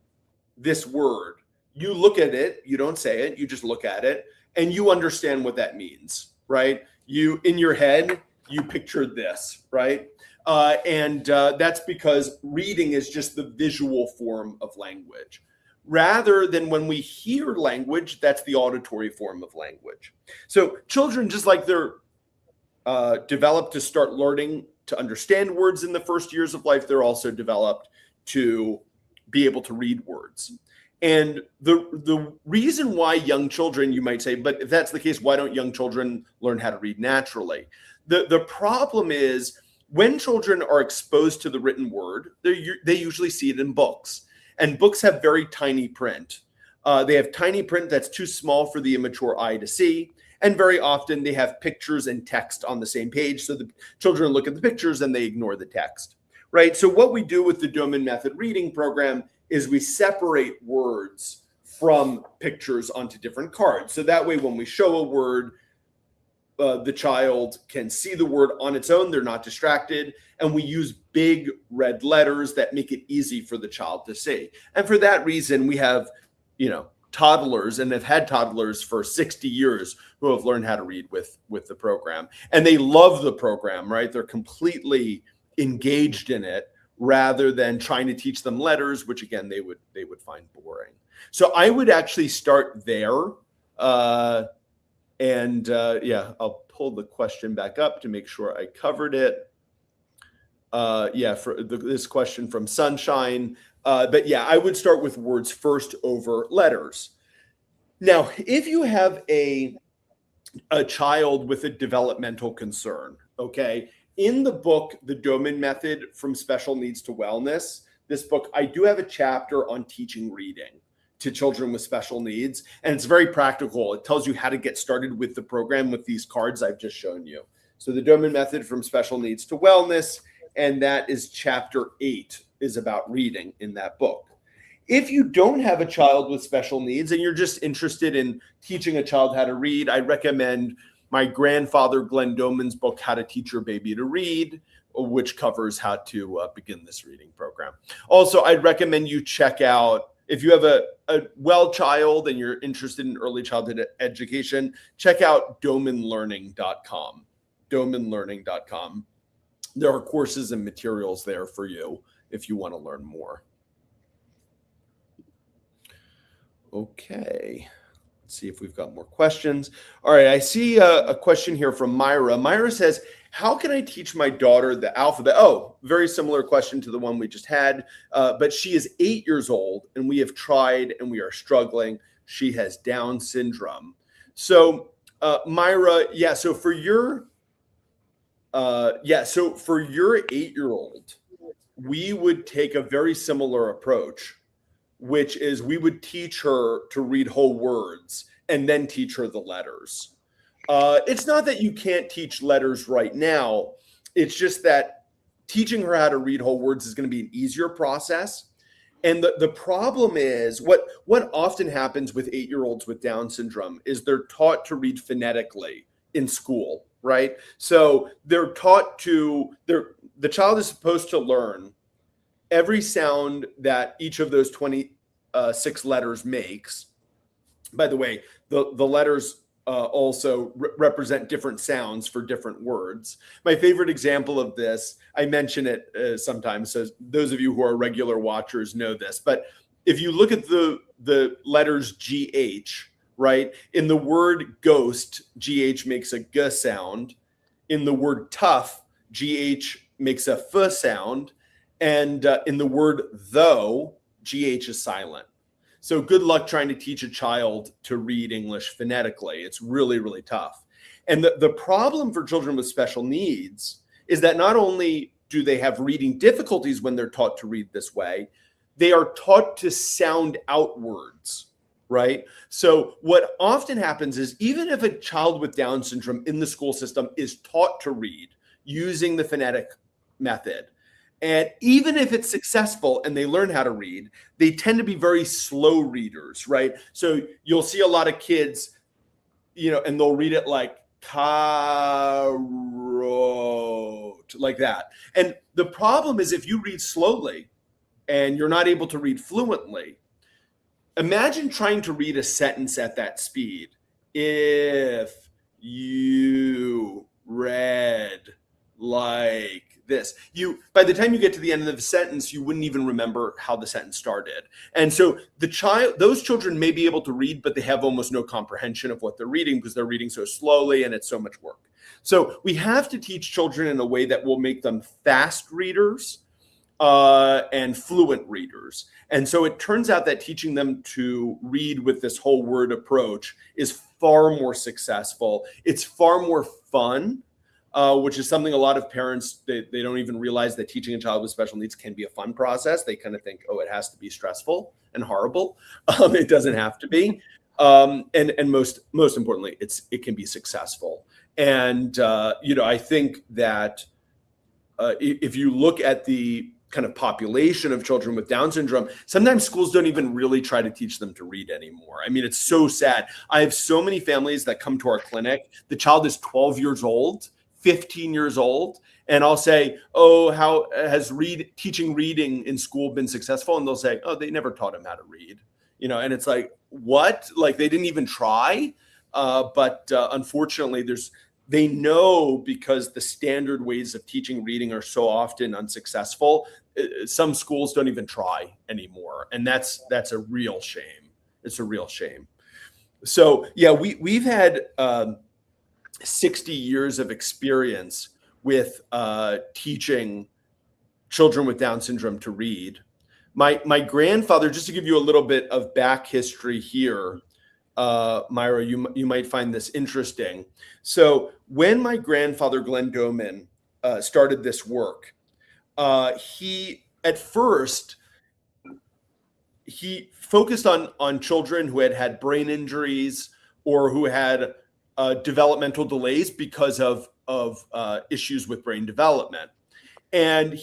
this word, you look at it, you don't say it, you just look at it, and you understand what that means, right? You, in your head, you pictured this, right? And that's because reading is just the visual form of language. Rather than when we hear language, that's the auditory form of language. So children, just like they're developed to start learning to understand words in the first years of life, they're also developed to be able to read words. And the reason why young children, you might say, but if that's the case, why don't young children learn how to read naturally? The problem is when children are exposed to the written word, they usually see it in books. And books have very tiny print. They have tiny print that's too small for the immature eye to see. And very often they have pictures and text on the same page. So the children look at the pictures and they ignore the text, right? So what we do with the Doman Method reading program is we separate words from pictures onto different cards. So that way, when we show a word, the child can see the word on its own. They're not distracted. And we use big red letters that make it easy for the child to see. And for that reason, we have, toddlers, and have had toddlers for 60 years who have learned how to read with the program. And they love the program, right? They're completely engaged in it rather than trying to teach them letters, which again, they would find boring. So I would actually start there. I'll pull the question back up to make sure I covered it. For this question from Sunshine. But yeah, I would start with words first over letters. Now, if you have a child with a developmental concern, okay, in the book, The Doman Method from Special Needs to Wellness, this book, I do have a chapter on teaching reading to children with special needs. And it's very practical. It tells you how to get started with the program with these cards I've just shown you. So the Doman Method from Special Needs to Wellness, and that is chapter 8 is about reading in that book. If you don't have a child with special needs and you're just interested in teaching a child how to read, I recommend my grandfather Glenn Doman's book, How to Teach Your Baby to Read, which covers how to begin this reading program. Also, I'd recommend you check out, if you have a well child and you're interested in early childhood education, check out domanlearning.com. Domanlearning.com. There are courses and materials there for you if you want to learn more. Okay, let's see if we've got more questions. All right, I see a question here from Myra. Myra says, how can I teach my daughter the alphabet? Oh, very similar question to the one we just had, but she is 8 years old and we have tried and we are struggling. She has Down syndrome. So Myra, so for your 8-year-old, we would take a very similar approach, which is we would teach her to read whole words and then teach her the letters. It's not that you can't teach letters right now. It's just that teaching her how to read whole words is going to be an easier process. And the problem is what often happens with 8-year-olds with Down syndrome is they're taught to read phonetically in school, right? So they're taught the child is supposed to learn every sound that each of those 26 letters makes. By the way, the letters also represent different sounds for different words. My favorite example of this, I mention it sometimes, so those of you who are regular watchers know this, but if you look at the letters GH, right, in the word ghost, GH makes a G sound. In the word tough, GH makes a F sound. And in the word though, GH is silent. So good luck trying to teach a child to read English phonetically. It's really, really tough. And the problem for children with special needs is that not only do they have reading difficulties when they're taught to read this way, they are taught to sound out words, right? So what often happens is even if a child with Down syndrome in the school system is taught to read using the phonetic method, and even if it's successful and they learn how to read, they tend to be very slow readers, right? So you'll see a lot of kids, and they'll read it like carrot, like that. And the problem is if you read slowly and you're not able to read fluently, imagine trying to read a sentence at that speed. If you read like this, by the time you get to the end of the sentence, you wouldn't even remember how the sentence started. And so those children may be able to read, but they have almost no comprehension of what they're reading because they're reading so slowly and it's so much work. So we have to teach children in a way that will make them fast readers and fluent readers. And so it turns out that teaching them to read with this whole word approach is far more successful. It's far more fun. Which is something a lot of parents, they don't even realize that teaching a child with special needs can be a fun process. They kind of think, oh, it has to be stressful and horrible. It doesn't have to be. And most importantly, it can be successful. And, I think that if you look at the kind of population of children with Down syndrome, sometimes schools don't even really try to teach them to read anymore. I mean, it's so sad. I have so many families that come to our clinic. The child is 12 years old. 15 years old, and I'll say, oh, how has teaching reading in school been successful? And they'll say, oh, they never taught him how to read, and it's like, what? Like they didn't even try. But unfortunately, they know because the standard ways of teaching reading are so often unsuccessful. Some schools don't even try anymore. And that's a real shame. It's a real shame. So yeah, we've had 60 years of experience with teaching children with Down syndrome to read. My grandfather, just to give you a little bit of back history here, Myra, you might find this interesting. So when my grandfather, Glenn Doman, started this work, he at first he focused on children who had brain injuries or who had developmental delays because of issues with brain development. And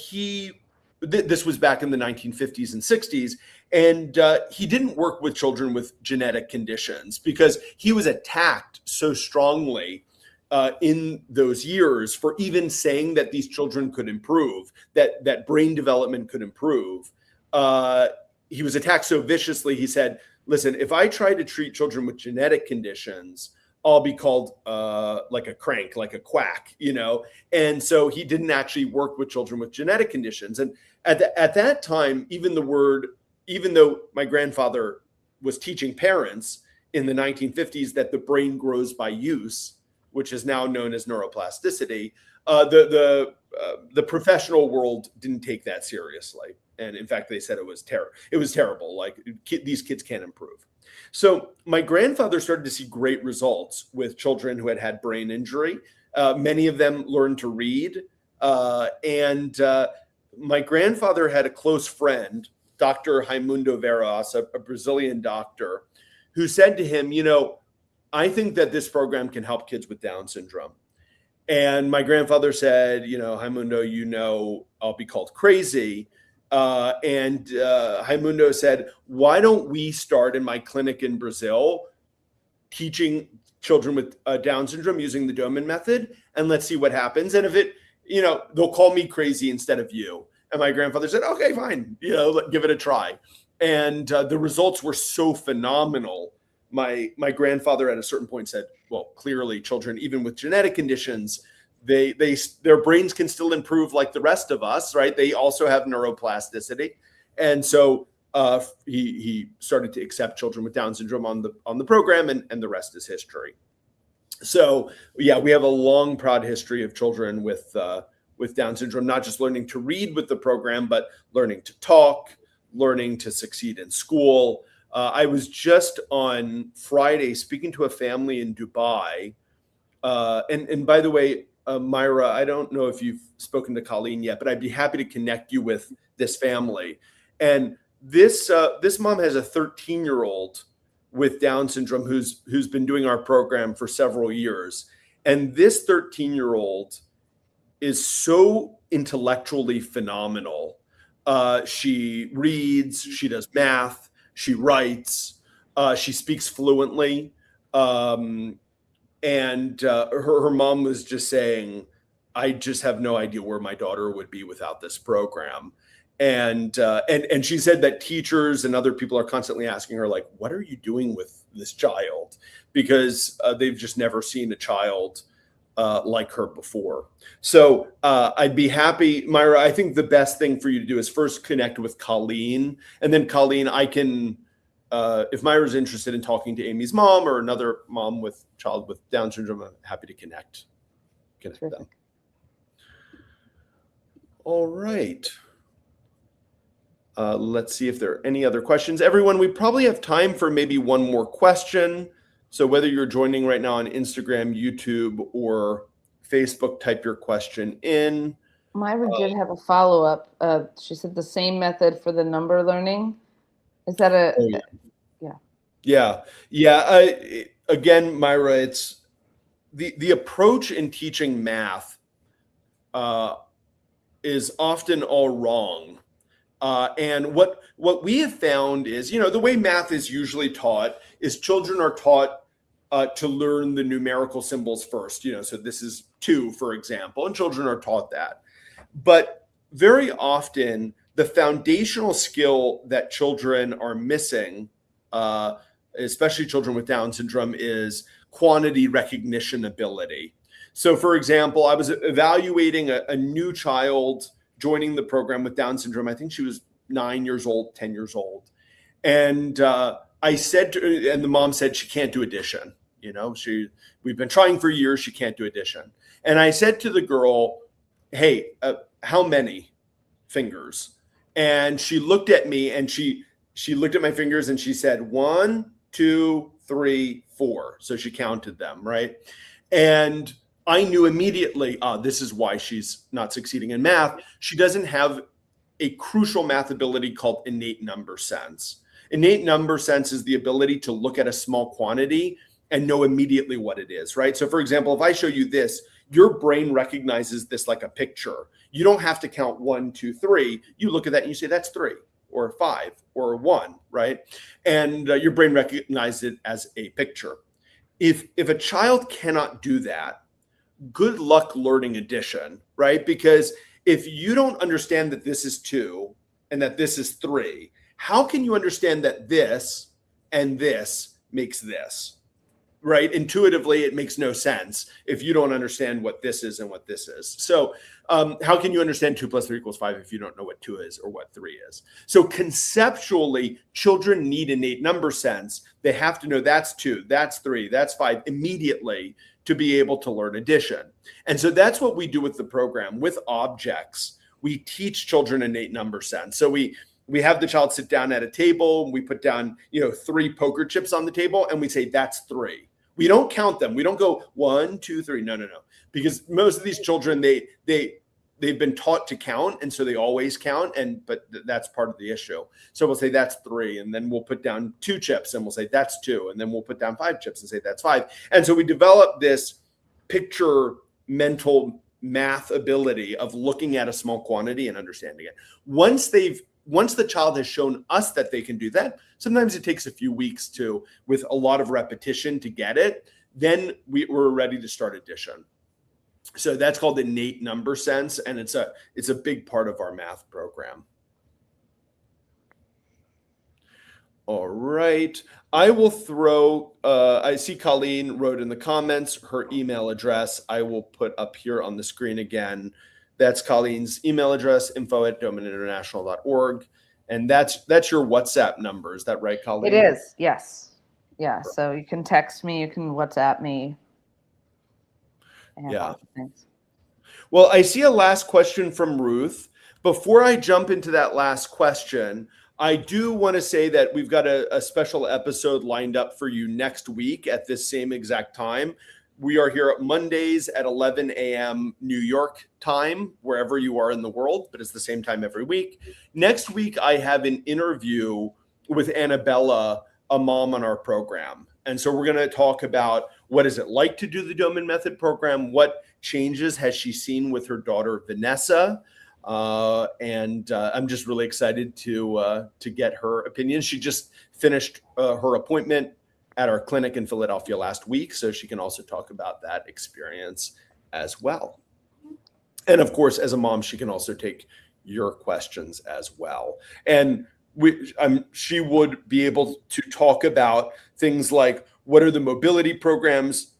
this was back in the 1950s and 60s, and he didn't work with children with genetic conditions because he was attacked so strongly in those years for even saying that these children could improve, that brain development could improve. He was attacked so viciously, he said, listen, if I try to treat children with genetic conditions, I'll be called like a crank, like a quack, And so he didn't actually work with children with genetic conditions. And at that time, even though my grandfather was teaching parents in the 1950s that the brain grows by use, which is now known as neuroplasticity, the professional world didn't take that seriously. And in fact, they said it was terrible. Like these kids can't improve. So my grandfather started to see great results with children who had brain injury. Many of them learned to read. And my grandfather had a close friend, Dr. Raimundo Veras, a Brazilian doctor, who said to him, I think that this program can help kids with Down syndrome. And my grandfather said, Raimundo, I'll be called crazy. And Raimundo said, why don't we start in my clinic in Brazil teaching children with Down syndrome using the Doman method, and let's see what happens. And if it, they'll call me crazy instead of you. And my grandfather said, okay, fine, give it a try. And the results were so phenomenal. My grandfather at a certain point said, well, clearly children, even with genetic conditions, their brains can still improve like the rest of us, right? They also have neuroplasticity. And so he started to accept children with Down syndrome on the program, and the rest is history. So yeah, we have a long, proud history of children with Down syndrome, not just learning to read with the program, but learning to talk, learning to succeed in school. I was just on Friday speaking to a family in Dubai. And by the way, Myra, I don't know if you've spoken to Colleen yet, but I'd be happy to connect you with this family. And this mom has a 13-year-old with Down syndrome who's been doing our program for several years. And this 13-year-old is so intellectually phenomenal. She reads, she does math, she writes, she speaks fluently. And her mom was just saying, I just have no idea where my daughter would be without this program. And she said that teachers and other people are constantly asking her, like, what are you doing with this child? Because they've just never seen a child like her before. So I'd be happy, Myra, I think the best thing for you to do is first connect with Colleen. And then Colleen, I can, if Myra's interested in talking to Amy's mom or another mom with child with Down syndrome, I'm happy to connect them. All right. Let's see if there are any other questions. Everyone, we probably have time for maybe one more question. So whether you're joining right now on Instagram, YouTube, or Facebook, type your question in. Myra did have a follow-up. She said the same method for the number learning. Is that a... Oh, yeah. Again, Myra, it's the approach in teaching math is often all wrong. And what we have found is, the way math is usually taught is children are taught to learn the numerical symbols first. So this is 2, for example, and children are taught that. But very often, the foundational skill that children are missing, especially children with Down syndrome, is quantity recognition ability. So, for example, I was evaluating a new child joining the program with Down syndrome. I think she was 9 years old, 10 years old. And I said and the mom said she can't do addition. We've been trying for years, she can't do addition. And I said to the girl, hey, how many? fingers. And she looked at me and she looked at my fingers and she said, 1, 2, 3, 4. So she counted them, right? And I knew immediately, this is why she's not succeeding in math. She doesn't have a crucial math ability called innate number sense. Innate number sense is the ability to look at a small quantity and know immediately what it is, right? So for example, if I show you this, your brain recognizes this like a picture. You don't have to count 1, 2, 3. You look at that and you say, that's 3 or 5 or 1, right? And your brain recognizes it as a picture. If a child cannot do that, good luck learning addition, right? Because if you don't understand that this is 2 and that this is 3, how can you understand that this and this makes this? Right? Intuitively, it makes no sense if you don't understand what this is and what this is. So how can you understand 2 plus 3 equals 5 if you don't know what 2 is or what 3 is? So conceptually, children need innate number sense. They have to know that's 2, that's 3, that's 5 immediately to be able to learn addition. And so that's what we do with the program. With objects, we teach children innate number sense. So we have the child sit down at a table, and we put down 3 poker chips on the table, and we say, that's 3. We don't count them. We don't go 1, 2, 3. No. Because most of these children, they've been taught to count, and so they always count. But that's part of the issue. So we'll say that's 3, and then we'll put down 2 chips, and we'll say that's 2, and then we'll put down 5 chips and say that's 5. And so we develop this picture mental math ability of looking at a small quantity and understanding it. Once the child has shown us that they can do that, sometimes it takes a few weeks with a lot of repetition to get it, then we're ready to start addition. So that's called innate number sense, and it's a big part of our math program. All right. I will throw, I see Colleen wrote in the comments her email address. I will put up here on the screen again. That's Colleen's email address, info@domaninternational.org. And that's your WhatsApp number. Is that right, Colleen? It is, yes. Yeah, so you can text me, you can WhatsApp me. Yeah. Well, I see a last question from Ruth. Before I jump into that last question, I do want to say that we've got a special episode lined up for you next week at this same exact time. We are here at Mondays at 11 a.m. New York time, wherever you are in the world, but it's the same time every week. Next week, I have an interview with Annabella, a mom on our program. And so we're going to talk about what is it like to do the Doman Method program, what changes has she seen with her daughter, Vanessa, and I'm just really excited to get her opinion. She just finished her appointment at our clinic in Philadelphia last week, so she can also talk about that experience as well. And of course, as a mom, she can also take your questions as well. And she would be able to talk about things like what are the mobility programs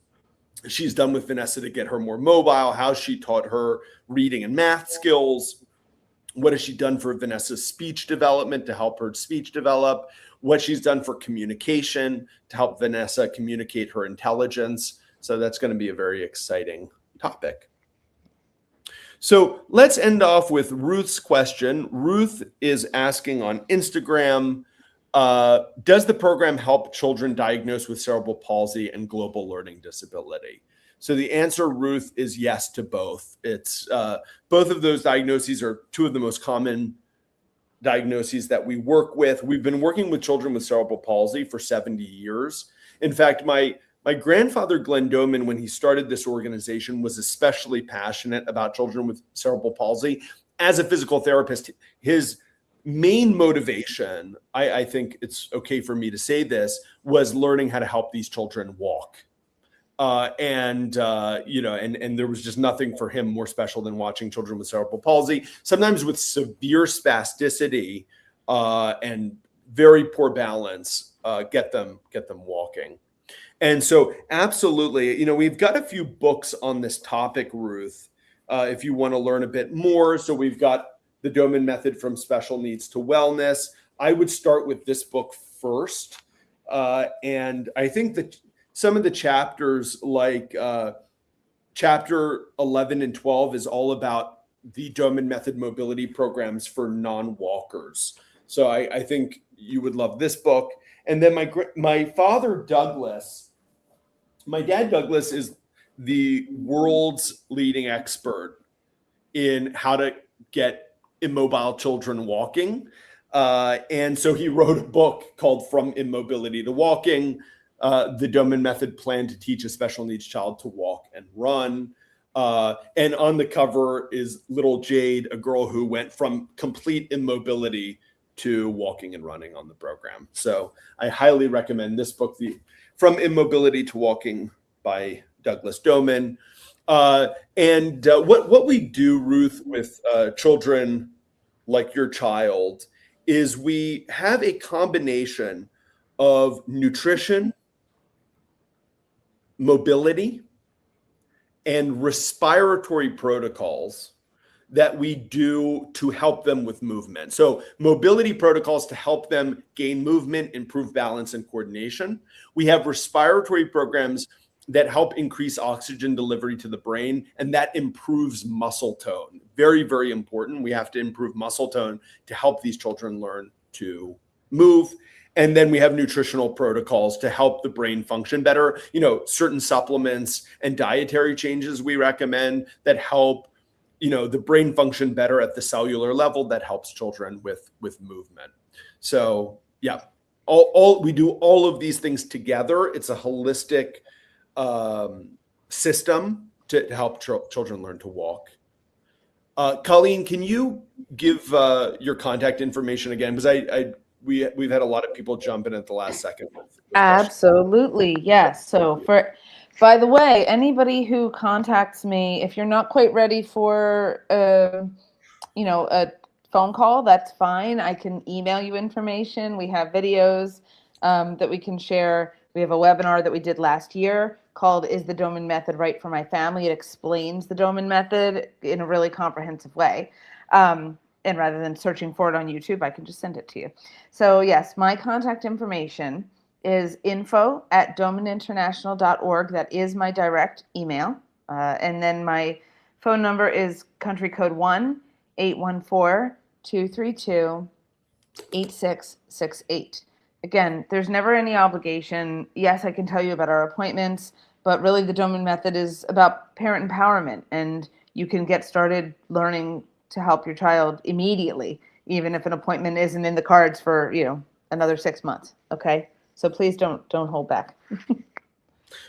she's done with Vanessa to get her more mobile, how she taught her reading and math skills, what has she done for Vanessa's speech development to help her speech develop, what she's done for communication to help Vanessa communicate her intelligence. So that's going to be a very exciting topic. So let's end off with Ruth's question. Ruth is asking on Instagram, does the program help children diagnosed with cerebral palsy and global learning disability? So the answer, Ruth, is yes to both. It's both of those diagnoses are 2 of the most common diagnoses that we work with. We've been working with children with cerebral palsy for 70 years. In fact, my grandfather, Glenn Doman, when he started this organization, was especially passionate about children with cerebral palsy. As a physical therapist, his main motivation, I think it's okay for me to say this, was learning how to help these children walk. And there was just nothing for him more special than watching children with cerebral palsy, sometimes with severe spasticity and very poor balance, get them walking. And so absolutely, we've got a few books on this topic, Ruth, if you want to learn a bit more. So we've got the Doman Method from Special Needs to Wellness. I would start with this book first. And I think that some of the chapters, like chapter 11 and 12, is all about the Doman Method mobility programs for non-walkers. So I think you would love this book. And then my father, Douglas, my dad, Douglas, is the world's leading expert in how to get immobile children walking. And so he wrote a book called From Immobility to Walking, the Doman Method Plan to Teach a Special Needs Child to Walk and Run. And on the cover is little Jade, a girl who went from complete immobility to walking and running on the program. So I highly recommend this book, From Immobility to Walking by Douglas Doman. And what we do, Ruth, with children like your child is we have a combination of nutrition, mobility, and respiratory protocols that we do to help them with movement. So mobility protocols to help them gain movement, improve balance and coordination. We have respiratory programs that help increase oxygen delivery to the brain, and that improves muscle tone. Very, very important. We have to improve muscle tone to help these children learn to move. And then we have nutritional protocols to help the brain function better. Certain supplements and dietary changes we recommend that help, the brain function better at the cellular level that helps children with movement. So yeah, we do all of these things together. It's a holistic system to help children learn to walk. Colleen, can you give your contact information again? Because we've had a lot of people jump in at the last second. With Absolutely, yes. So by the way, anybody who contacts me, if you're not quite ready for a phone call, that's fine. I can email you information. We have videos that we can share. We have a webinar that we did last year called Is the Doman Method Right for My Family? It explains the Doman Method in a really comprehensive way. And rather than searching for it on YouTube, I can just send it to you. So yes, my contact information is info@domaninternational.org. That is my direct email. And then my phone number is country code 1-814-232-8668. Again, there's never any obligation. Yes, I can tell you about our appointments, but really the Doman Method is about parent empowerment, and you can get started learning to help your child immediately, even if an appointment isn't in the cards for, another 6 months. Okay. So please don't hold back.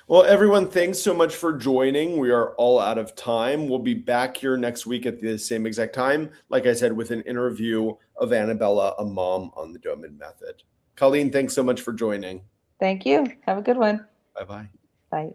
Well, everyone, thanks so much for joining. We are all out of time. We'll be back here next week at the same exact time, like I said, with an interview of Annabella, a mom on the Doman Method. Colleen, thanks so much for joining. Thank you. Have a good one. Bye-bye. Bye.